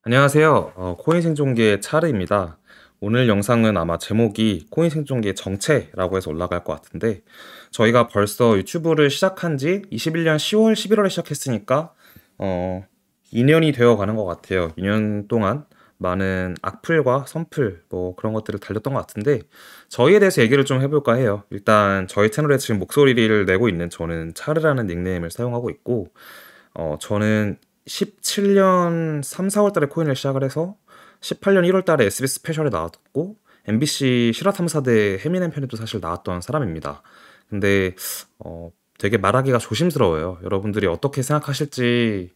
안녕하세요. 코인 생존기의 차르입니다. 오늘 영상은 아마 제목이 코인 생존기의 정체라고 해서 올라갈 것 같은데, 저희가 벌써 유튜브를 시작한 지 21년 10월, 11월에 시작했으니까 2년이 되어 가는 것 같아요. 2년 동안 많은 악플과 선플 뭐 그런 것들을 달렸던 것 같은데, 저희에 대해서 얘기를 좀 해볼까 해요. 일단 저희 채널에 지금 목소리를 내고 있는 저는 차르라는 닉네임을 사용하고 있고, 저는 17년 3, 4월 달에 코인을 시작을 해서 18년 1월 달에 SBS 스페셜에 나왔고, MBC 실화탐사대 해미넴 편에도 사실 나왔던 사람입니다. 근데 되게 말하기가 조심스러워요. 여러분들이 어떻게 생각하실지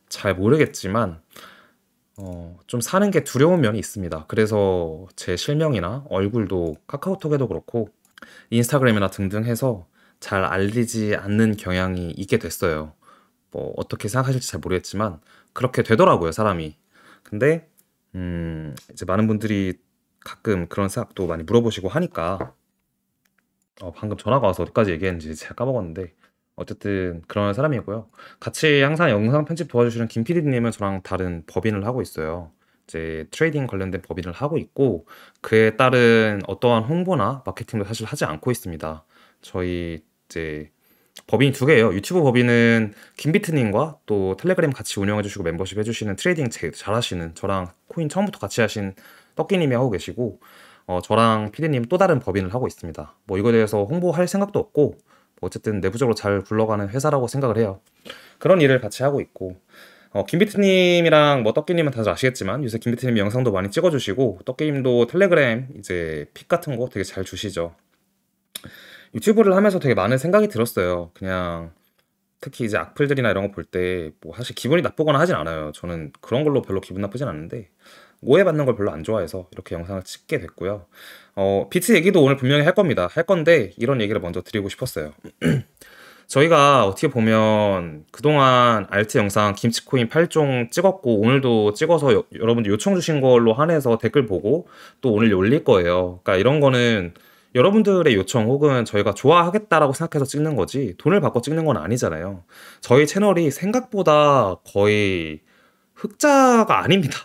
잘 모르겠지만 좀 사는 게 두려운 면이 있습니다. 그래서 제 실명이나 얼굴도 카카오톡에도 그렇고 인스타그램이나 등등 해서 잘 알리지 않는 경향이 있게 됐어요. 뭐 어떻게 생각하실지 잘 모르겠지만 그렇게 되더라고요, 사람이. 근데 이제 많은 분들이 가끔 그런 생각도 많이 물어보시고 하니까 방금 전화가 와서 어디까지 얘기했는지 제가 까먹었는데, 어쨌든 그런 사람이고요. 같이 항상 영상 편집 도와주시는 김 PD님은 저랑 다른 법인을 하고 있어요. 이제 트레이딩 관련된 법인을 하고 있고, 그에 따른 어떠한 홍보나 마케팅도 사실 하지 않고 있습니다. 저희 이제 법인이 두 개예요. 유튜브 법인은 김비트님과 또 텔레그램 같이 운영해주시고 멤버십 해주시는 트레이딩 잘하시는 저랑 코인 처음부터 같이 하신 떡기님이 하고 계시고, 저랑 피디님 또 다른 법인을 하고 있습니다. 뭐 이거에 대해서 홍보할 생각도 없고, 뭐 어쨌든 내부적으로 잘 굴러가는 회사라고 생각을 해요. 그런 일을 같이 하고 있고, 김비트님이랑 뭐 떡기님은 다들 아시겠지만 요새 김비트님 영상도 많이 찍어주시고, 떡기님도 텔레그램 이제 픽 같은 거 되게 잘 주시죠. 유튜브를 하면서 되게 많은 생각이 들었어요. 그냥 특히 이제 악플들이나 이런 거 볼 때 뭐 사실 기분이 나쁘거나 하진 않아요. 저는 그런 걸로 별로 기분 나쁘진 않는데, 오해받는 걸 별로 안 좋아해서 이렇게 영상을 찍게 됐고요. 비트 얘기도 오늘 분명히 할 겁니다. 할 건데 이런 얘기를 먼저 드리고 싶었어요. 저희가 어떻게 보면 그동안 알트 영상 김치코인 8종 찍었고, 오늘도 찍어서 여러분들 요청 주신 걸로 한해서 댓글 보고 또 오늘 올릴 거예요. 그러니까 이런 거는 여러분들의 요청 혹은 저희가 좋아하겠다라고 생각해서 찍는 거지 돈을 받고 찍는 건 아니잖아요. 저희 채널이 생각보다 거의 흑자가 아닙니다.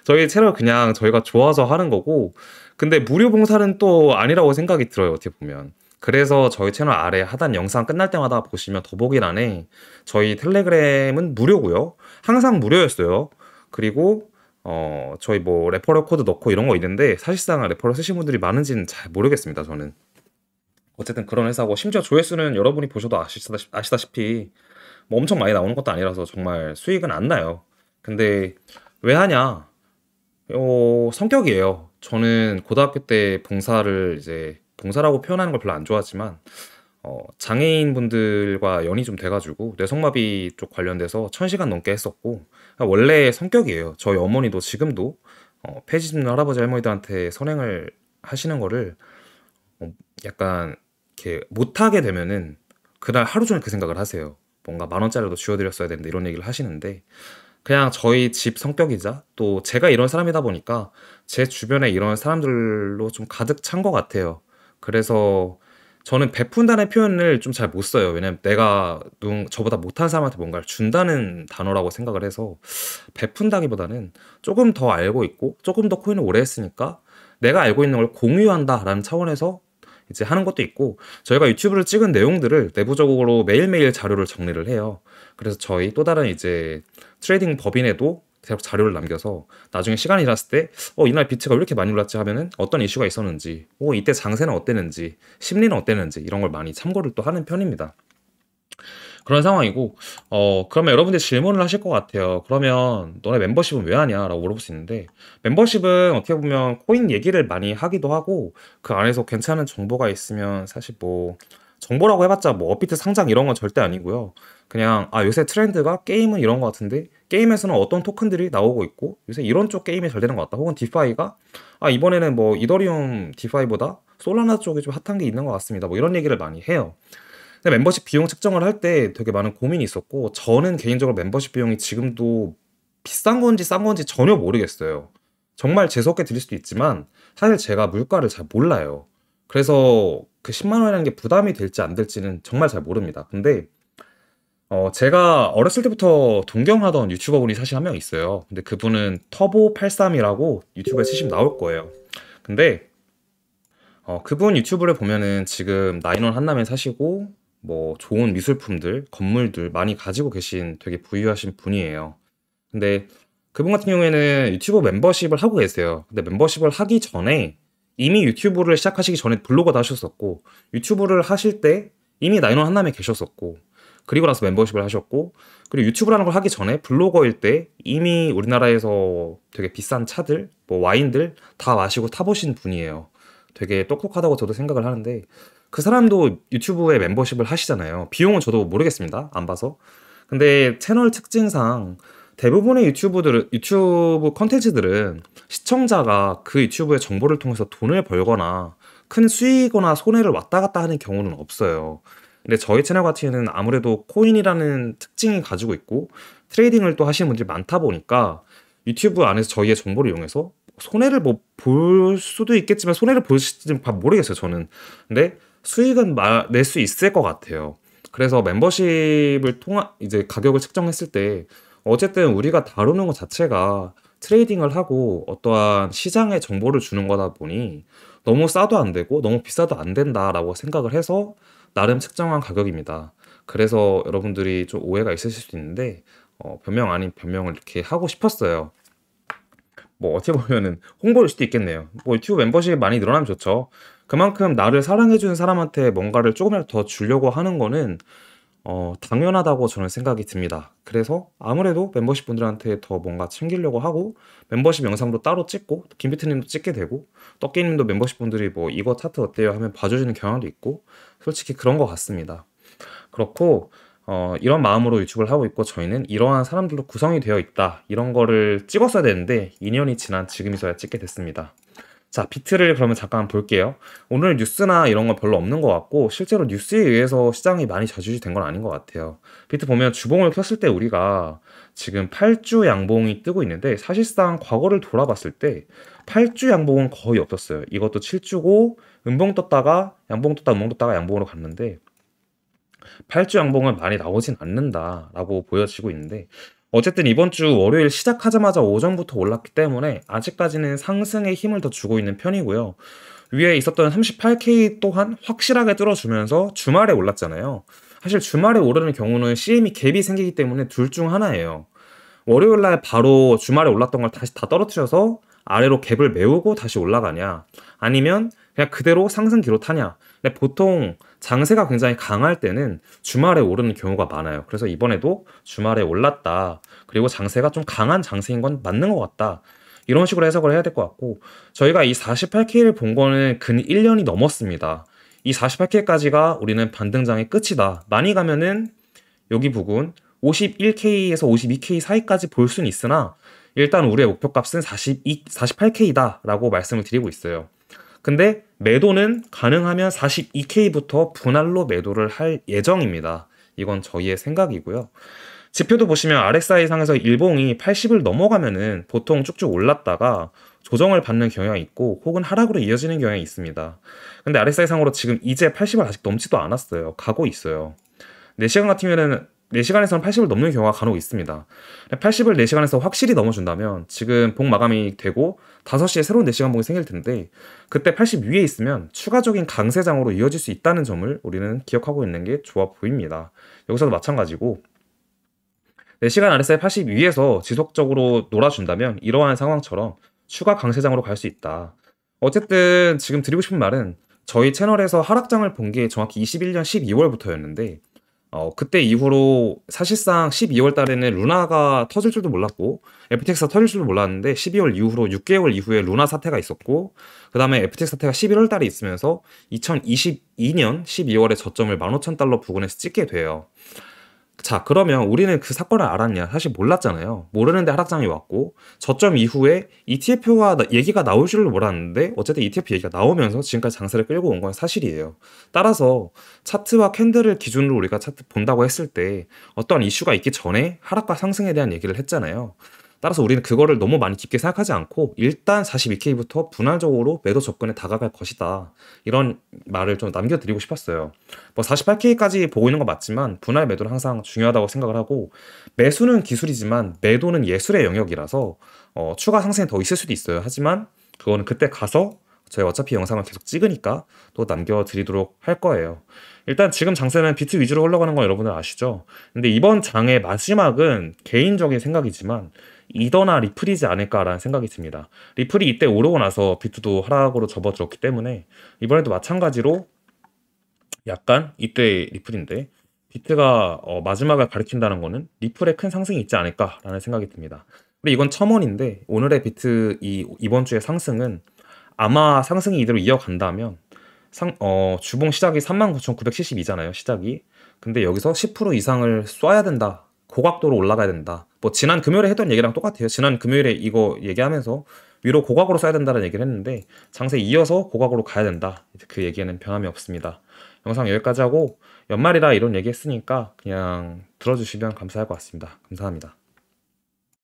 저희 채널 그냥 저희가 좋아서 하는 거고, 근데 무료 봉사는 또 아니라고 생각이 들어요, 어떻게 보면. 그래서 저희 채널 아래 하단 영상 끝날 때마다 보시면 더보기란에 저희 텔레그램은 무료고요. 항상 무료였어요. 그리고 저희 뭐 레퍼럴 코드 넣고 이런 거 있는데, 사실상 레퍼럴 쓰신 분들이 많은지는 잘 모르겠습니다, 저는. 어쨌든 그런 회사고, 심지어 조회수는 여러분이 보셔도 아시다시피 뭐 엄청 많이 나오는 것도 아니라서 정말 수익은 안 나요. 근데 왜 하냐? 성격이에요. 저는 고등학교 때 봉사를 이제 봉사라고 표현하는 걸 별로 안 좋아하지만, 장애인 분들과 연이 좀 돼가지고 뇌성마비 쪽 관련돼서 1000시간 넘게 했었고, 원래 성격이에요. 저희 어머니도 지금도 폐지 줍는 할아버지 할머니들한테 선행을 하시는 거를 어, 약간 이렇게 못하게 되면은 그날 하루 종일 그 생각을 하세요. 뭔가 10,000원짜리도 쥐어드렸어야 되는데 이런 얘기를 하시는데, 그냥 저희 집 성격이자 또 제가 이런 사람이다 보니까 제 주변에 이런 사람들로 좀 가득 찬 것 같아요. 그래서 저는 베푼다는 표현을 좀 잘 못 써요. 왜냐면 내가 저보다 못한 사람한테 뭔가를 준다는 단어라고 생각을 해서, 베푼다기보다는 조금 더 알고 있고 조금 더 코인을 오래 했으니까 내가 알고 있는 걸 공유한다라는 차원에서 이제 하는 것도 있고, 저희가 유튜브를 찍은 내용들을 내부적으로 매일매일 자료를 정리를 해요. 그래서 저희 또 다른 이제 트레이딩 법인에도 계속 자료를 남겨서 나중에 시간이 지났을 때 이날 비트가 왜 이렇게 많이 올랐지 하면은 어떤 이슈가 있었는지, 이때 장세는 어땠는지, 심리는 어땠는지 이런 걸 많이 참고를 또 하는 편입니다. 그런 상황이고, 그러면 여러분들이 질문을 하실 것 같아요. 그러면 너네 멤버십은 왜 하냐? 라고 물어볼 수 있는데, 멤버십은 어떻게 보면 코인 얘기를 많이 하기도 하고, 그 안에서 괜찮은 정보가 있으면 사실 뭐, 정보라고 해봤자 뭐 업비트 상장 이런 건 절대 아니고요. 그냥, 요새 트렌드가 게임은 이런 것 같은데, 게임에서는 어떤 토큰들이 나오고 있고, 요새 이런 쪽 게임이 잘 되는 것 같다. 혹은 디파이가, 이번에는 뭐, 이더리움 디파이보다 솔라나 쪽이 좀 핫한 게 있는 것 같습니다. 뭐 이런 얘기를 많이 해요. 근데 멤버십 비용 책정을 할 때 되게 많은 고민이 있었고, 저는 개인적으로 멤버십 비용이 지금도 비싼 건지 싼 건지 전혀 모르겠어요. 정말 재수없게 들릴 수도 있지만 사실 제가 물가를 잘 몰라요. 그래서 그 10만 원이라는 게 부담이 될지 안 될지는 정말 잘 모릅니다. 근데 제가 어렸을 때부터 동경하던 유튜버분이 사실 한 명 있어요. 근데 그분은 터보83이라고 유튜브에 치시면 나올 거예요. 근데 그분 유튜브를 보면은 지금 나인원 한남에 사시고 뭐 좋은 미술품들, 건물들 많이 가지고 계신 되게 부유하신 분이에요. 근데 그분 같은 경우에는 유튜브 멤버십을 하고 계세요. 근데 멤버십을 하기 전에 이미 유튜브를 시작하시기 전에 블로거도 하셨었고, 유튜브를 하실 때 이미 나인원 한남에 계셨었고, 그리고 나서 멤버십을 하셨고, 그리고 유튜브라는 걸 하기 전에 블로거일 때 이미 우리나라에서 되게 비싼 차들, 뭐 와인들 다 마시고 타보신 분이에요. 되게 똑똑하다고 저도 생각을 하는데, 그 사람도 유튜브에 멤버십을 하시잖아요. 비용은 저도 모르겠습니다. 안 봐서. 근데 채널 특징상 대부분의 유튜브 컨텐츠들은 시청자가 그 유튜브의 정보를 통해서 돈을 벌거나 큰 수익이거나 손해를 왔다 갔다 하는 경우는 없어요. 근데 저희 채널 같은 경우는 아무래도 코인이라는 특징이 가지고 있고 트레이딩을 또 하시는 분들이 많다 보니까 유튜브 안에서 저희의 정보를 이용해서 손해를 뭐 볼 수도 있겠지만 손해를 볼지는 모르겠어요, 저는. 근데 수익은 낼 수 있을 것 같아요. 그래서 멤버십을 통한 이제 가격을 책정했을 때 어쨌든 우리가 다루는 것 자체가 트레이딩을 하고 어떠한 시장의 정보를 주는 거다 보니 너무 싸도 안 되고 너무 비싸도 안 된다라고 생각을 해서 나름 책정한 가격입니다. 그래서 여러분들이 좀 오해가 있으실 수 있는데 변명 아닌 변명을 이렇게 하고 싶었어요. 뭐 어떻게 보면은 홍보일 수도 있겠네요. 뭐 유튜브 멤버십이 많이 늘어나면 좋죠. 그만큼 나를 사랑해주는 사람한테 뭔가를 조금이라도 더 주려고 하는 거는 당연하다고 저는 생각이 듭니다. 그래서 아무래도 멤버십 분들한테 더 뭔가 챙기려고 하고 멤버십 영상도 따로 찍고 김비트님도 찍게 되고 떡기님도 멤버십 분들이 뭐 이거 차트 어때요 하면 봐주시는 경향도 있고 솔직히 그런 것 같습니다. 그렇고 이런 마음으로 유튜브를 하고 있고 저희는 이러한 사람들로 구성이 되어 있다 이런 거를 찍었어야 되는데 2년이 지난 지금이서야 찍게 됐습니다. 자, 비트를 그러면 잠깐 볼게요. 오늘 뉴스나 이런 건 별로 없는 것 같고 실제로 뉴스에 의해서 시장이 많이 좌지우지 된 건 아닌 것 같아요. 비트 보면 주봉을 켰을 때 우리가 지금 8주 양봉이 뜨고 있는데 사실상 과거를 돌아봤을 때 8주 양봉은 거의 없었어요. 이것도 7주고 음봉 떴다가 양봉 떴다 음봉 떴다가 양봉으로 갔는데 8주 양봉은 많이 나오진 않는다라고 보여지고 있는데 어쨌든 이번 주 월요일 시작하자마자 오전부터 올랐기 때문에 아직까지는 상승에 힘을 더 주고 있는 편이고요. 위에 있었던 38K 또한 확실하게 뚫어주면서 주말에 올랐잖아요. 사실 주말에 오르는 경우는 CME 갭이 생기기 때문에 둘 중 하나예요. 월요일 날 바로 주말에 올랐던 걸 다시 다 떨어뜨려서 아래로 갭을 메우고 다시 올라가냐 아니면 그냥 그대로 상승기로 타냐. 근데 보통 장세가 굉장히 강할 때는 주말에 오르는 경우가 많아요. 그래서 이번에도 주말에 올랐다. 그리고 장세가 좀 강한 장세인 건 맞는 것 같다. 이런 식으로 해석을 해야 될 것 같고 저희가 이 48K를 본 거는 근 1년이 넘었습니다. 이 48K까지가 우리는 반등장의 끝이다. 많이 가면은 여기 부근 51K에서 52K 사이까지 볼 수는 있으나 일단 우리의 목표값은 48K다 라고 말씀을 드리고 있어요. 근데 매도는 가능하면 42K부터 분할로 매도를 할 예정입니다. 이건 저희의 생각이고요. 지표도 보시면 RSI 상에서 일봉이 80을 넘어가면은 보통 쭉쭉 올랐다가 조정을 받는 경향이 있고 혹은 하락으로 이어지는 경향이 있습니다. 근데 RSI 상으로 지금 이제 80을 아직 넘지도 않았어요. 가고 있어요. 4시간 같으면은 4시간에서는 80을 넘는 경우가 간혹 있습니다. 80을 4시간에서 확실히 넘어준다면 지금 복 마감이 되고 5시에 새로운 4시간 봉이 생길 텐데 그때 80 위에 있으면 추가적인 강세장으로 이어질 수 있다는 점을 우리는 기억하고 있는 게 좋아 보입니다. 여기서도 마찬가지고 4시간 RSI 80 위에서 지속적으로 놀아준다면 이러한 상황처럼 추가 강세장으로 갈 수 있다. 어쨌든 지금 드리고 싶은 말은 저희 채널에서 하락장을 본 게 정확히 21년 12월부터였는데 그때 이후로 사실상 12월 달에는 루나가 터질 줄도 몰랐고 FTX가 터질 줄도 몰랐는데 12월 이후로 6개월 이후에 루나 사태가 있었고 그 다음에 FTX 사태가 11월 달에 있으면서 2022년 12월에 저점을 15,000달러 부근에서 찍게 돼요. 자, 그러면 우리는 그 사건을 알았냐? 사실 몰랐잖아요. 모르는데 하락장이 왔고 저점 이후에 ETF가 얘기가 나올 줄도 몰랐는데 어쨌든 ETF 얘기가 나오면서 지금까지 장세를 끌고 온 건 사실이에요. 따라서 차트와 캔들을 기준으로 우리가 차트 본다고 했을 때 어떤 이슈가 있기 전에 하락과 상승에 대한 얘기를 했잖아요. 따라서 우리는 그거를 너무 많이 깊게 생각하지 않고 일단 42K부터 분할적으로 매도 접근에 다가갈 것이다. 이런 말을 좀 남겨드리고 싶었어요. 뭐 48K까지 보고 있는 건 맞지만 분할 매도는 항상 중요하다고 생각을 하고 매수는 기술이지만 매도는 예술의 영역이라서 추가 상승이 더 있을 수도 있어요. 하지만 그거는 그때 가서 저희 어차피 영상을 계속 찍으니까 또 남겨드리도록 할 거예요. 일단 지금 장세는 비트 위주로 흘러가는 건 여러분들 아시죠? 근데 이번 장의 마지막은 개인적인 생각이지만 이더나 리플이지 않을까라는 생각이 듭니다. 리플이 이때 오르고 나서 비트도 하락으로 접어들었기 때문에 이번에도 마찬가지로 약간 이때 리플인데 비트가 마지막을 가리킨다는 거는 리플에 큰 상승이 있지 않을까라는 생각이 듭니다. 근데 이건 첨언인데 오늘의 비트 이번 주의 상승은 아마 상승이 이대로 이어간다면 주봉 시작이 39,972잖아요, 시작이. 근데 여기서 10% 이상을 쏴야 된다. 고각도로 올라가야 된다. 뭐 지난 금요일에 했던 얘기랑 똑같아요. 지난 금요일에 이거 얘기하면서 위로 고각으로 쏴야 된다는 얘기를 했는데 장세 이어서 고각으로 가야 된다. 그 얘기에는 변함이 없습니다. 영상 여기까지 하고 연말이라 이런 얘기 했으니까 그냥 들어주시면 감사할 것 같습니다. 감사합니다.